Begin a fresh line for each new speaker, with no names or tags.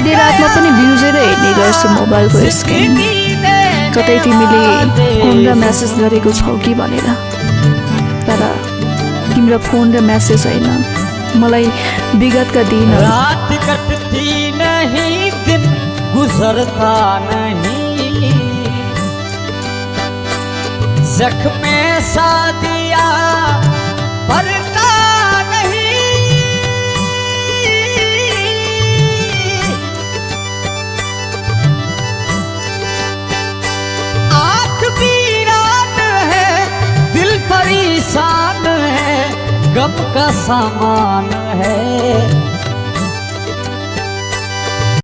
आधी रातमा पनि बिउजेर हेर्ने गर्छु मोबाइलको स्क्रिन, कतै तिमीले फोन र मेसेज गरेको छौ कि भनेर। तर तिम्रो फोन र मेसेज होइन, मलाई विगतका दिनहरू।
रात कटती नहीं, दिन गुजरता नहीं, जख्मे सादिया भरता नहीं, आँख वीरान है, दिल परेशान है, गम का सामान है।